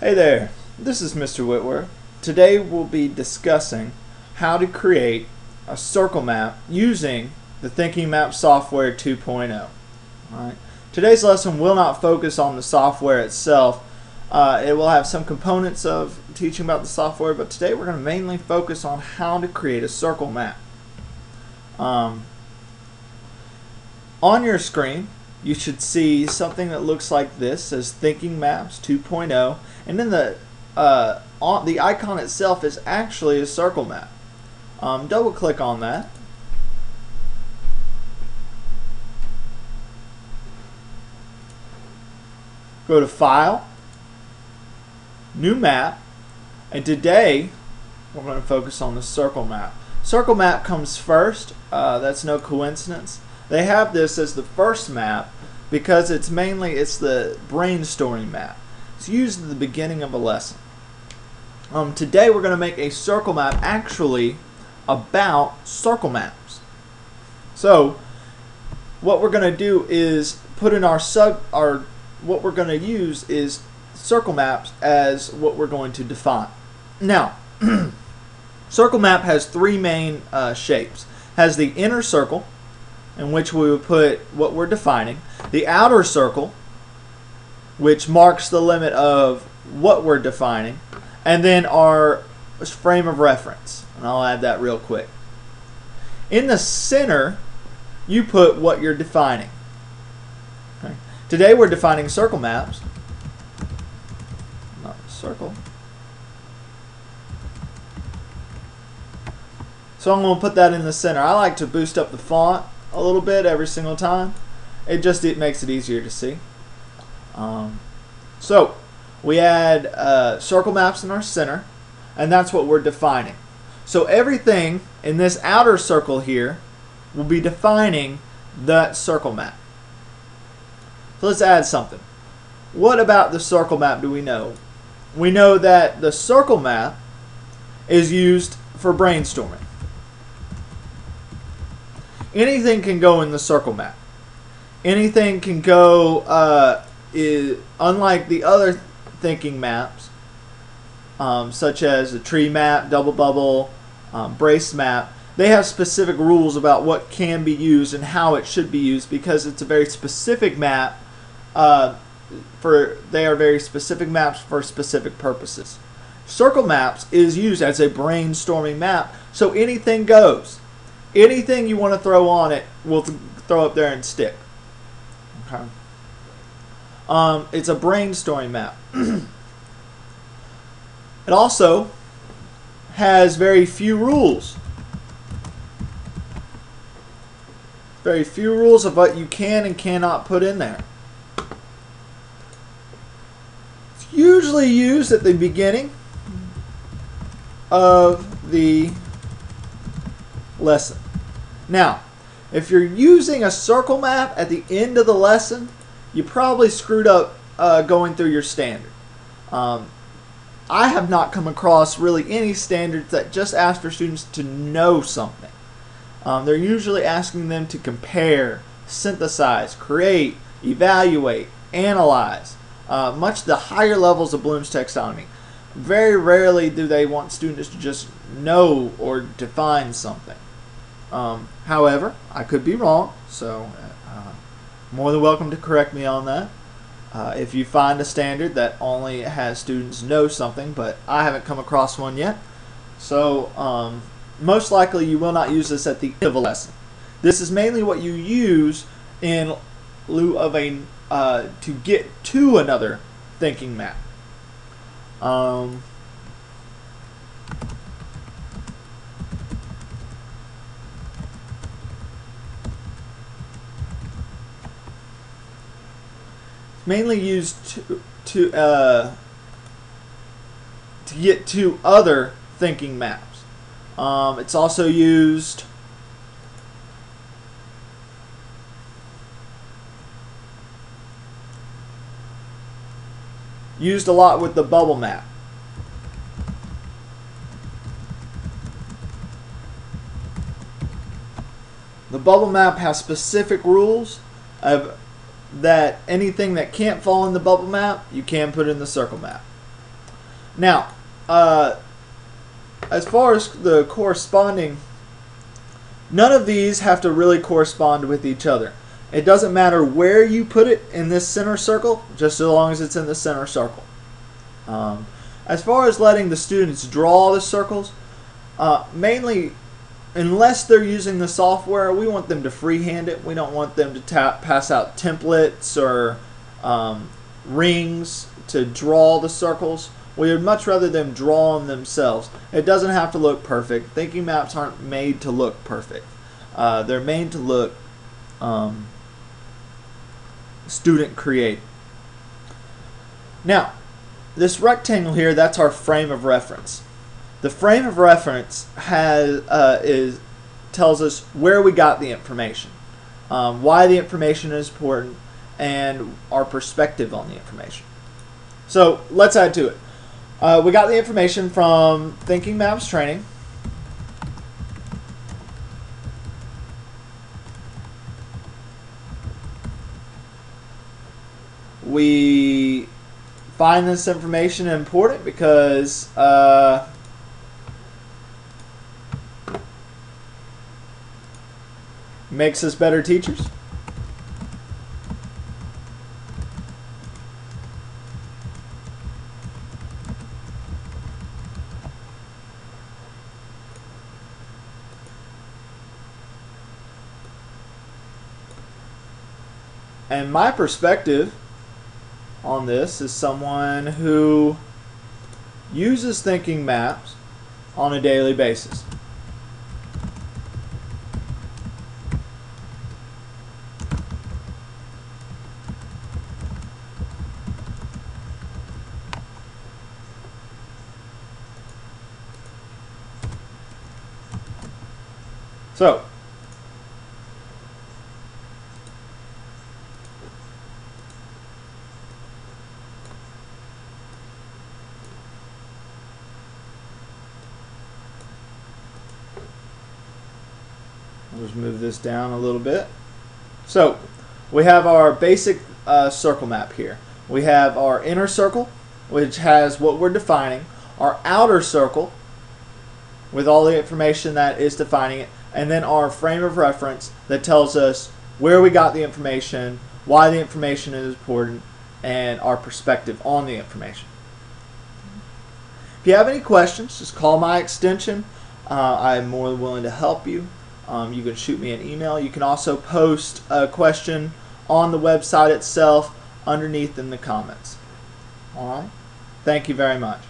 Hey there, this is Mr. Whitworth. Today we'll be discussing how to create a circle map using the Thinking Map Software 2.0. Alright. Today's lesson will not focus on the software itself. It will have some components of teaching about the software, but today we're going to mainly focus on how to create a circle map. On your screen, you should see something that looks like this, as Thinking Maps 2.0, and then the icon itself is actually a circle map. Double click on that. Go to File, New Map, and today we're going to focus on the circle map. Circle map comes first. That's no coincidence. They have this as the first map because it's the brainstorming map. It's used at the beginning of a lesson. Today we're going to make a circle map actually about circle maps. So what we're going to do is put in what we're going to use is circle maps as what we're going to define. Now, circle map has three main shapes. It has the inner circle, in which we would put what we're defining, the outer circle, which marks the limit of what we're defining, and then our frame of reference. And I'll add that real quick. In the center, you put what you're defining. Okay. Today we're defining circle maps, not circle. So I'm going to put that in the center. I like to boost up the font a little bit every single time. It makes it easier to see. So we add circle maps in our center, and that's what we're defining. So everything in this outer circle here will be defining that circle map. So let's add something. What about the circle map do we know? We know that the circle map is used for brainstorming. Anything can go in the circle map. Anything can go, unlike the other thinking maps, such as the tree map, double bubble, brace map. They have specific rules about what can be used and how it should be used because it's a very specific map. They are very specific maps for specific purposes. Circle maps is used as a brainstorming map, so anything goes. Anything you want to throw on it, we'll throw up there and stick. Okay. It's a brainstorming map. It also has very few rules. Very few rules of what you can and cannot put in there. It's usually used at the beginning of the lesson. Now, if you're using a circle map at the end of the lesson, you probably screwed up going through your standard. I have not come across really any standards that just ask for students to know something. They're usually asking them to compare, synthesize, create, evaluate, analyze, much the higher levels of Bloom's taxonomy. Very rarely do they want students to just know or define something. However, I could be wrong, so more than welcome to correct me on that. If you find a standard that only has students know something, but I haven't come across one yet, so most likely you will not use this at the end of a lesson. This is mainly what you use in lieu of to get to another thinking map. Mainly used to get to other thinking maps. It's also used a lot with the bubble map. The bubble map has specific rules of that anything that can't fall in the bubble map, you can put in the circle map. Now, as far as the corresponding, none of these have to really correspond with each other. It doesn't matter where you put it in this center circle, just as long as it's in the center circle. As far as letting the students draw the circles, mainly, unless they're using the software, we want them to freehand it. We don't want them to pass out templates or rings to draw the circles. We would much rather them draw them themselves. It doesn't have to look perfect. Thinking maps aren't made to look perfect. They're made to look student created. Now, this rectangle here, that's our frame of reference. The frame of reference tells us where we got the information, why the information is important, and our perspective on the information. So let's add to it. We got the information from Thinking Maps Training. We find this information important because makes us better teachers. And my perspective on this is someone who uses Thinking Maps on a daily basis. So, I'll just move this down a little bit. So, we have our basic circle map here. We have our inner circle, which has what we're defining, our outer circle, with all the information that is defining it, and then our frame of reference that tells us where we got the information, why the information is important, and our perspective on the information. If you have any questions, just call my extension. I'm more than willing to help you. You can shoot me an email. You can also post a question on the website itself underneath in the comments. All right? Thank you very much.